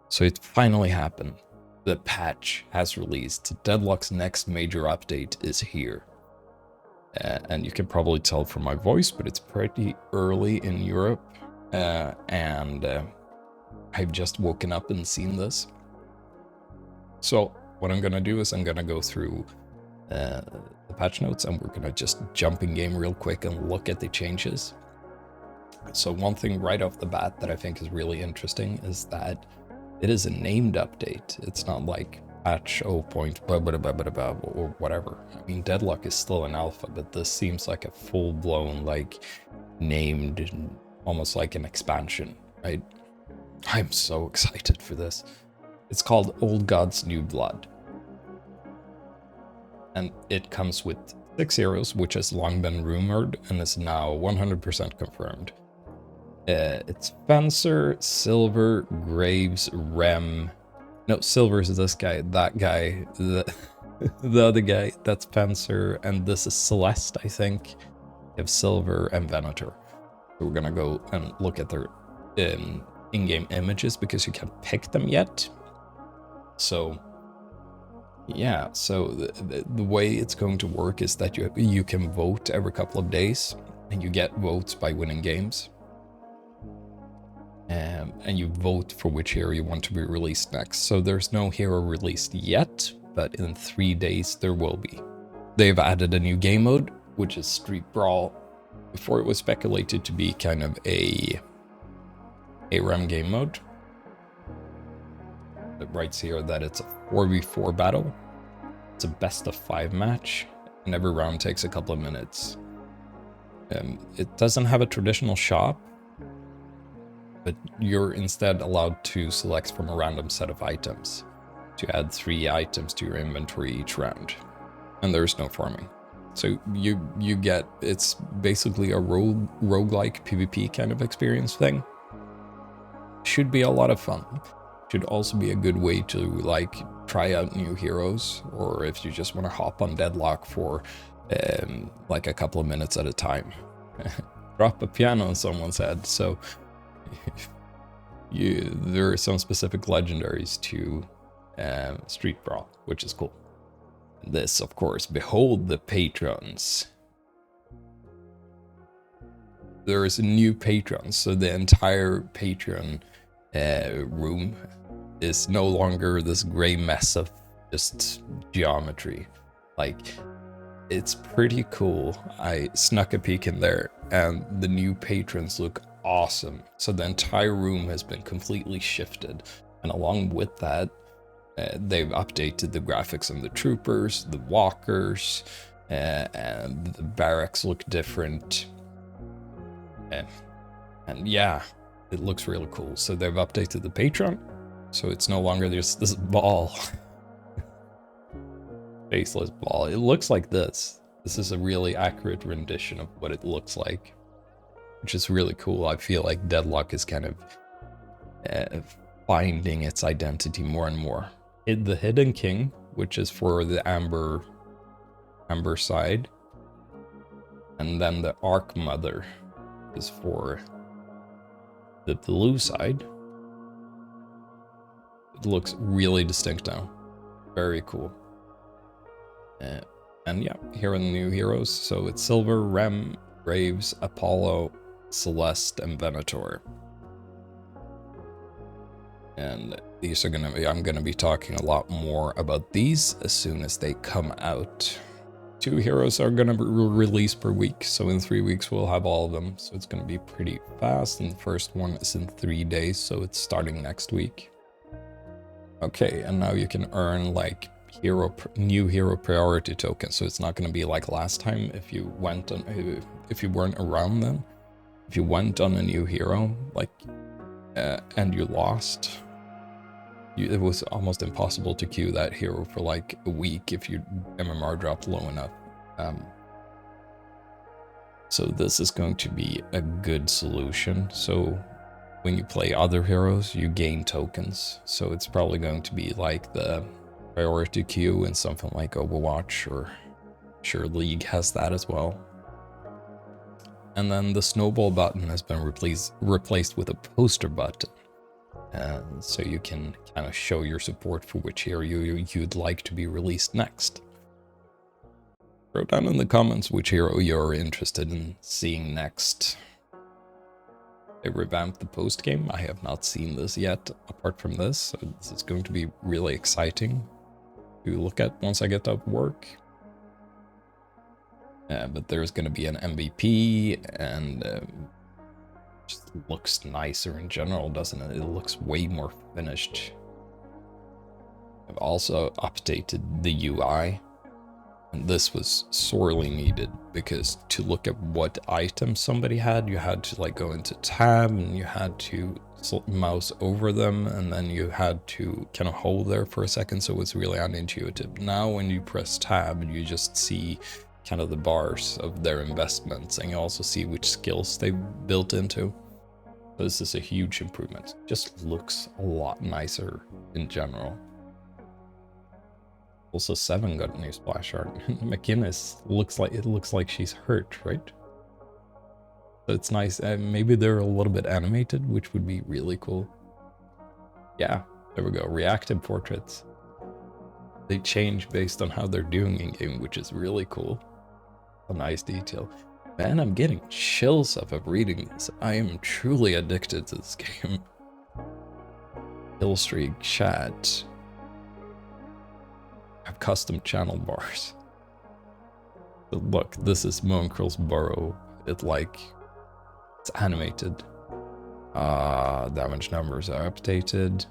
So it finally happened. The patch has released. Deadlock's next major update is here. And you can probably tell from my voice, but it's pretty early in Europe. And I've just woken up and seen this. So what I'm gonna do is I'm gonna go through the patch notes, and we're gonna just jump in game real quick and look at the changes. So one thing right off the bat that I think is really interesting is that it is a named update. It's not like patch 0. Blah, blah, blah, blah, blah, or whatever. I mean, Deadlock is still an alpha, but this seems like a full-blown, like, named, almost like an expansion, right? I'm so excited for this. It's called Old Gods New Blood. And it comes with 6 heroes, which has long been rumored and is now 100% confirmed. It's Fencer, Silver, Graves, Rem. No, Silver is this guy, that guy, the other guy, that's Fencer, and this is Celeste, I think. You have Silver and Venator. So we're gonna go and look at their in-game images because you can't pick them yet. So yeah, so the way it's going to work is that you can vote every couple of days, and you get votes by winning games. And you vote for which hero you want to be released next. So there's no hero released yet, but in 3 days there will be. They've added a new game mode, which is Street Brawl. Before it was speculated to be kind of a RAM game mode. It writes here that it's a 4v4 battle. It's a best of 5 match, and every round takes a couple of minutes. It doesn't have a traditional shop, but you're instead allowed to select from a random set of items to add 3 items to your inventory each round. And there's no farming. So you get, it's basically a roguelike PvP kind of experience thing. Should be a lot of fun. Should also be a good way to like try out new heroes, or if you just want to hop on Deadlock for like a couple of minutes at a time. Drop a piano on someone's head. So there are some specific legendaries to Street Brawl, which is cool. This, of course, behold the patrons. There is a new patron, so the entire patron room is no longer this gray mess of just geometry. Like, it's pretty cool. I snuck a peek in there, and the new patrons look awesome. So the entire room has been completely shifted, and along with that, they've updated the graphics on the troopers, the walkers, and the barracks look different. And yeah, it looks really cool. So they've updated the patron, so it's no longer just this ball. Faceless ball. It looks like this. This is a really accurate rendition of what it looks like, which is really cool. I feel like Deadlock is kind of finding its identity more and more. The Hidden King, which is for the Amber side, and then the Arc Mother is for the blue side. It looks really distinct now. Very cool. And yeah, here are the new heroes. So it's Silver, Rem, Graves, Apollo, Celeste, and Venator. And these are I'm gonna be talking a lot more about these as soon as they come out. 2 heroes are gonna be released per week, so in 3 weeks we'll have all of them. So it's gonna be pretty fast, and the first one is in 3 days, so it's starting next week. Okay, and now you can earn like new hero priority tokens. So it's not gonna be like last time if you went on, if you weren't around then. If you went on a new hero, like, and you lost, it was almost impossible to queue that hero for like a week if your MMR dropped low enough. So this is going to be a good solution. So when you play other heroes, you gain tokens. So it's probably going to be like the priority queue in something like Overwatch, or sure League has that as well. And then the snowball button has been replaced with a poster button. so you can kind of show your support for which hero you'd like to be released next. Throw down in the comments which hero you're interested in seeing next. They revamped the post game. I have not seen this yet apart from this, so this is going to be really exciting to look at once I get to work. But there's going to be an MVP, and just looks nicer in general, doesn't it? It looks way more finished. I've also updated the UI, and this was sorely needed, because to look at what items somebody had, you had to like go into tab, and you had to mouse over them, and then you had to kind of hold there for a second, so it's really unintuitive. Now when you press tab, you just see kind of the bars of their investments, and you also see which skills they built into. So this is a huge improvement. Just looks a lot nicer in general. Also 7 got a new splash art. McInnes looks like she's hurt, right? So it's nice. Maybe they're a little bit animated, which would be really cool. Yeah, there we go. Reactive portraits. They change based on how they're doing in game, which is really cool. A nice detail. Man, I'm getting chills off of reading this. I am truly addicted to this game. Killstreak chat. I have custom channel bars. But look, this is Monkrill's Burrow. It's animated. Damage numbers are updated.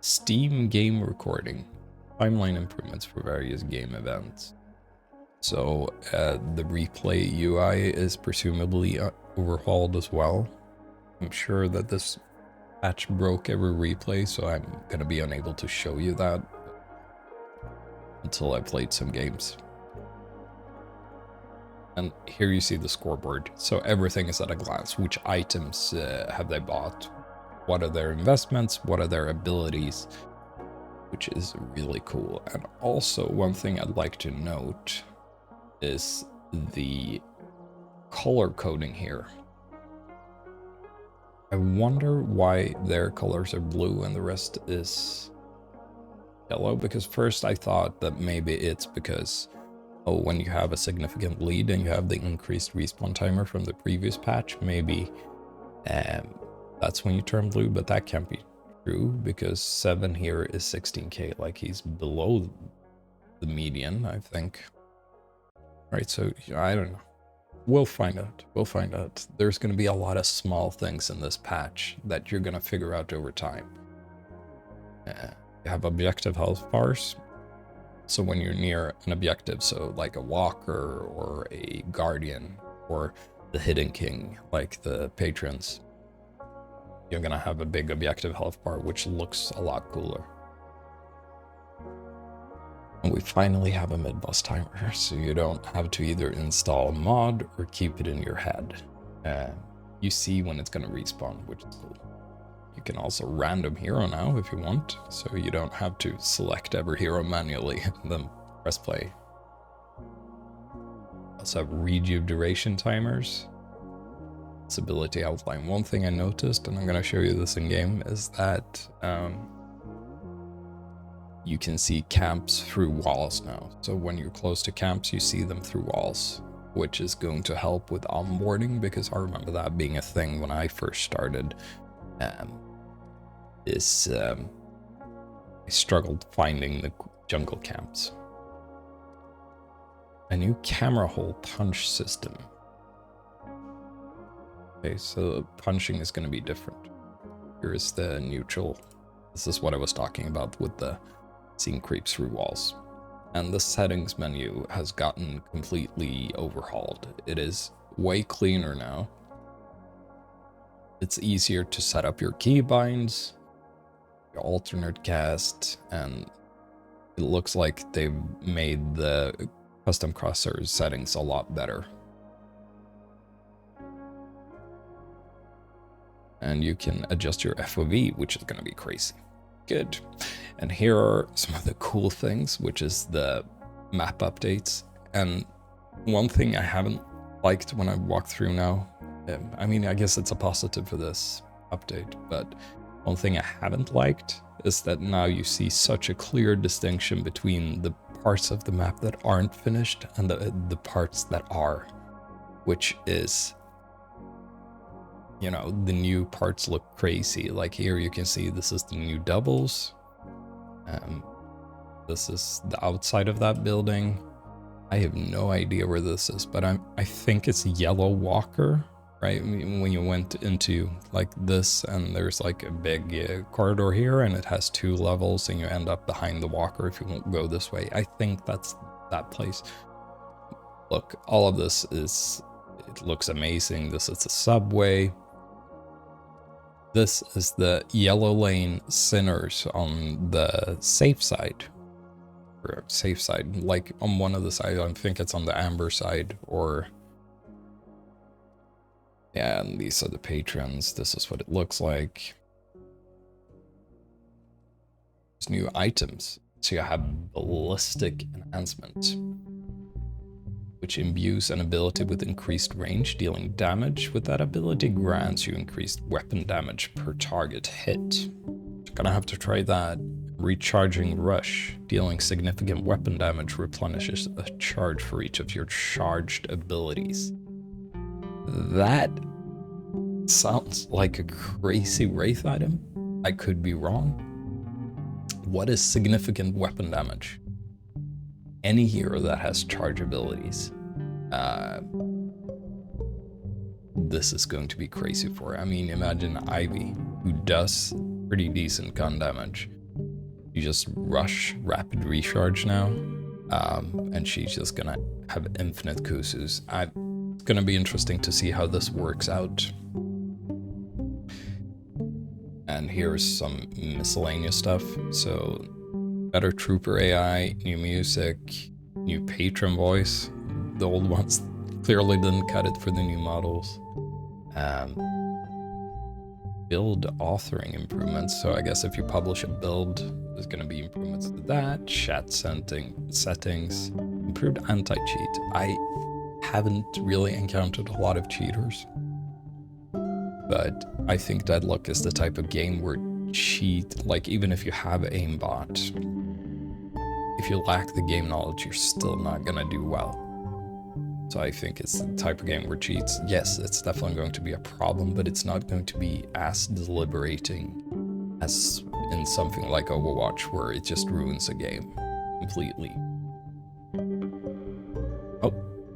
Steam game recording. Timeline improvements for various game events. So the replay UI is presumably overhauled as well. I'm sure that this patch broke every replay, so I'm going to be unable to show you that until I played some games. And here you see the scoreboard. So everything is at a glance. Which items have they bought? What are their investments? What are their abilities? Which is really cool. And also one thing I'd like to note is the color coding here. I wonder why their colors are blue and the rest is yellow, because first I thought that maybe it's because, oh, when you have a significant lead and you have the increased respawn timer from the previous patch, maybe that's when you turn blue, but that can't be true, because 7 here is 16k, like he's below the median, I think. Right, so I don't know. We'll find out. We'll find out. There's going to be a lot of small things in this patch that you're going to figure out over time. You have objective health bars. So when you're near an objective, so like a walker or a guardian or the hidden king, like the patrons, you're going to have a big objective health bar, which looks a lot cooler. And we finally have a mid-boss timer, so you don't have to either install a mod or keep it in your head. You see when it's going to respawn, which is cool. You can also random hero now if you want, so you don't have to select every hero manually and then press play. Also have rejuve duration timers. This ability outline. One thing I noticed, and I'm going to show you this in game, is that you can see camps through walls now. So when you're close to camps, you see them through walls, which is going to help with onboarding, because I remember that being a thing when I first started. I struggled finding the jungle camps. A new camera hole punch system. Okay, so punching is going to be different. Here is the neutral. This is what I was talking about with the seeing creeps through walls. And the settings menu has gotten completely overhauled. It is way cleaner now. It's easier to set up your keybinds, your alternate cast, and it looks like they've made the custom crosshair settings a lot better. And you can adjust your FOV, which is going to be crazy. Good. And here are some of the cool things, which is the map updates. And one thing I haven't liked when I walk through now, I mean, I guess it's a positive for this, update. But one thing I haven't liked is that now you see such a clear distinction between the parts of the map that aren't finished and the parts that are, which is, you know, the new parts look crazy. Like here you can see this is the new doubles. This is the outside of that building. I have no idea where this is, but I think it's Yellow Walker, right? When you went into like this and there's like a big corridor here and it has 2 levels and you end up behind the walker if you won't go this way. I think that's that place. Look, all of this is, it looks amazing. This is a subway. This is the yellow lane sinners on the safe side. Or safe side, like on one of the sides. I think it's on the amber side, or yeah, and these are the patrons. This is what it looks like. There's new items. So you have ballistic enhancement, which imbues an ability with increased range, dealing damage. With that ability grants you increased weapon damage per target hit. Gonna have to try that. Recharging Rush, dealing significant weapon damage, replenishes a charge for each of your charged abilities. That sounds like a crazy Wraith item. I could be wrong. What is significant weapon damage? Any hero that has charge abilities. This is going to be crazy for her. I mean, imagine Ivy, who does pretty decent gun damage. You just rush rapid recharge now, and she's just gonna have infinite Kusus. It's gonna be interesting to see how this works out. And here's some miscellaneous stuff. So, better trooper AI, new music, new patron voice. The old ones clearly didn't cut it for the new models. Build authoring improvements. So I guess if you publish a build, there's going to be improvements to that. Chat settings, improved anti-cheat. I haven't really encountered a lot of cheaters, but I think Deadlock is the type of game where cheat, like even if you have aimbot, if you lack the game knowledge, you're still not going to do well. So I think it's the type of game where cheats, yes, it's definitely going to be a problem, but it's not going to be as deliberating as in something like Overwatch, where it just ruins a game completely. Oh,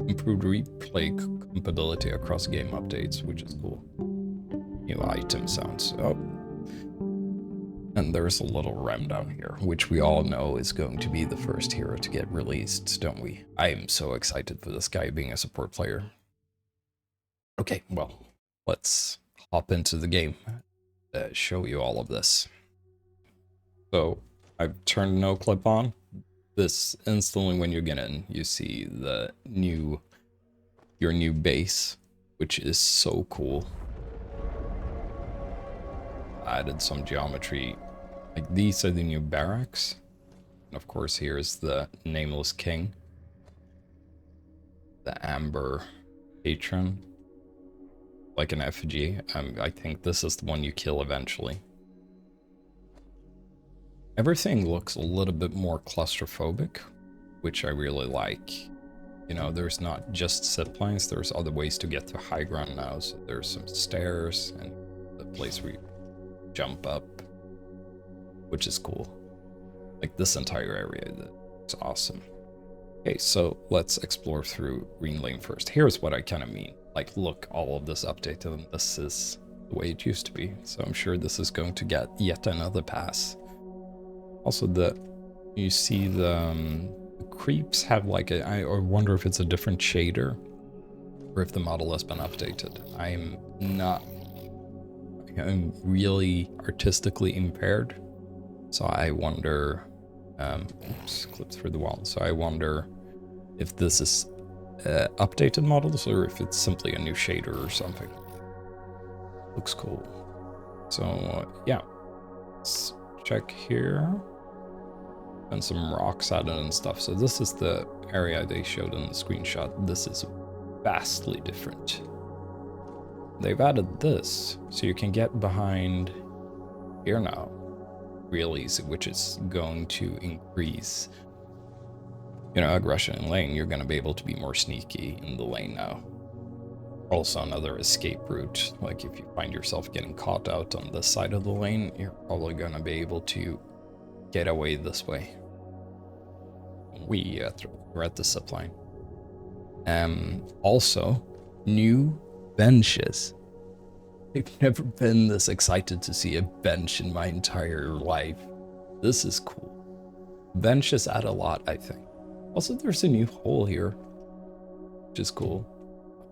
improved replay compatibility across game updates, which is cool. New item sounds. Oh. And there's a little Rem down here, which we all know is going to be the first hero to get released, don't we? I am so excited for this guy being a support player. Okay, well, let's hop into the game, show you all of this. So I've turned no clip on. This instantly, when you get in, you see the your new base, which is so cool. Added some geometry. Like these are the new barracks. And of course here's the Nameless King. The Amber Patron. Like an effigy. I think this is the one you kill eventually. Everything looks a little bit more claustrophobic, which I really like. You know, there's not just zip lines, there's other ways to get to high ground now. So there's some stairs and the place where you jump up, which is cool. Like this entire area, it's awesome. Okay, so let's explore through Green Lane first. Here's what I kind of mean. Like, look, all of this updated, and this is the way it used to be. So I'm sure this is going to get yet another pass. Also, you see the creeps have like I wonder if it's a different shader or if the model has been updated. I'm really artistically impaired, so I wonder, oops, clipped through the wall. So I wonder if this is updated models or if it's simply a new shader or something. Looks cool. So yeah, let's check here. And some rocks added and stuff. So this is the area they showed in the screenshot. This is vastly different. they've added this, so you can get behind here now real easy, which is going to increase, aggression in lane. You're going to be able to be more sneaky in the lane now. Also another escape route, like if you find yourself getting caught out on this side of the lane, you're probably going to be able to get away this way. We're at the zip line. Also, new benches. I've never been this excited to see a bench in my entire life. This is cool. Benches add a lot, I think. Also, there's a new hole here, which is cool.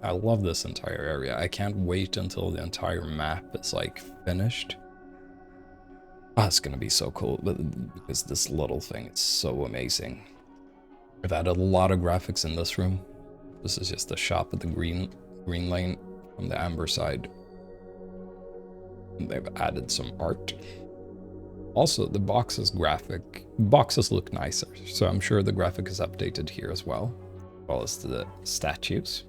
I love this entire area. I can't wait until the entire map is like finished. It's gonna be so cool, because this little thing is so amazing. I've added a lot of graphics in this room. This is just the shop at the green lane from the amber side. And they've added some art. Also, the boxes look nicer, so I'm sure the graphic is updated here as well as the statues.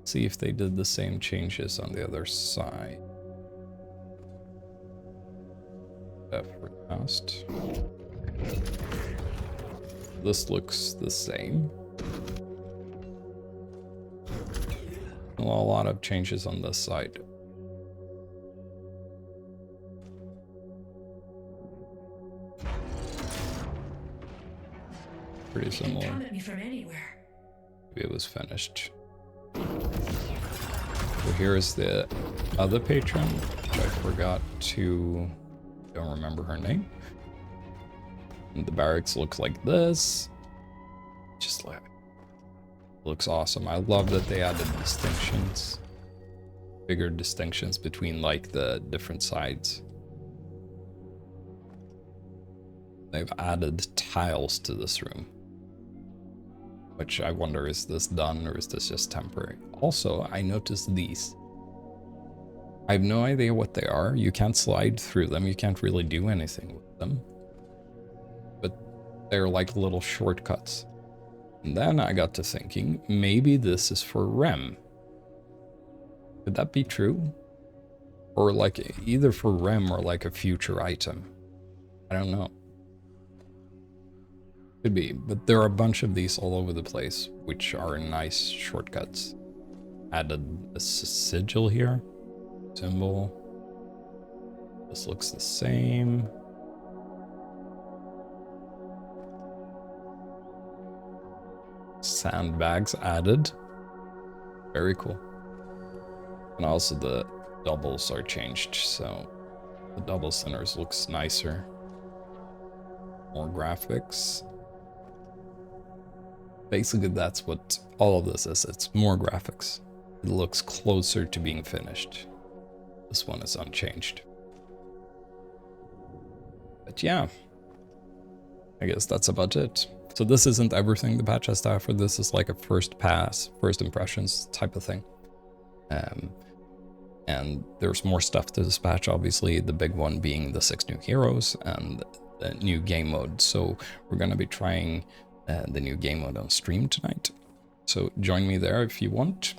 See if they did the same changes on the other side. Fast. This looks the same. A lot of changes on this side. Pretty similar. Come at me from anywhere. Maybe it was finished. So here is the other patron, which I forgot to... don't remember her name. And the barracks looks like this. Just like... looks awesome. I love that they added distinctions. Bigger distinctions between like the different sides. They've added tiles to this room. Which I wonder, is this done or is this just temporary? Also, I noticed these. I have no idea what they are. You can't slide through them. You can't really do anything with them. But they're like little shortcuts. And then I got to thinking, maybe this is for Rem. Could that be true? Or like either for Rem or like a future item. I don't know. Could be, but there are a bunch of these all over the place, which are nice shortcuts. Added a sigil here. Symbol. This looks the same. Sandbags added. Very cool. And also the doubles are changed, so the double centers looks nicer. More graphics. Basically, that's what all of this is. It's more graphics. It looks closer to being finished. This one is unchanged. But yeah, I guess that's about it. So this isn't everything the patch has to offer. This is like a first pass, first impressions type of thing. And there's more stuff to this patch, obviously, the big one being the 6 new heroes and the new game mode. So we're going to be trying the new game mode on stream tonight. So join me there if you want.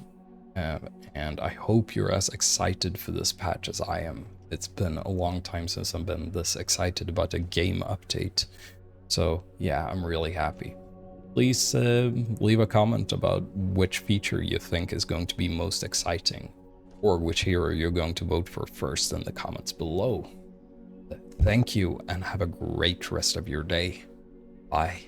And I hope you're as excited for this patch as I am. It's been a long time since I've been this excited about a game update. So yeah, I'm really happy. Please leave a comment about which feature you think is going to be most exciting, or which hero you're going to vote for first in the comments below. Thank you and have a great rest of your day. Bye.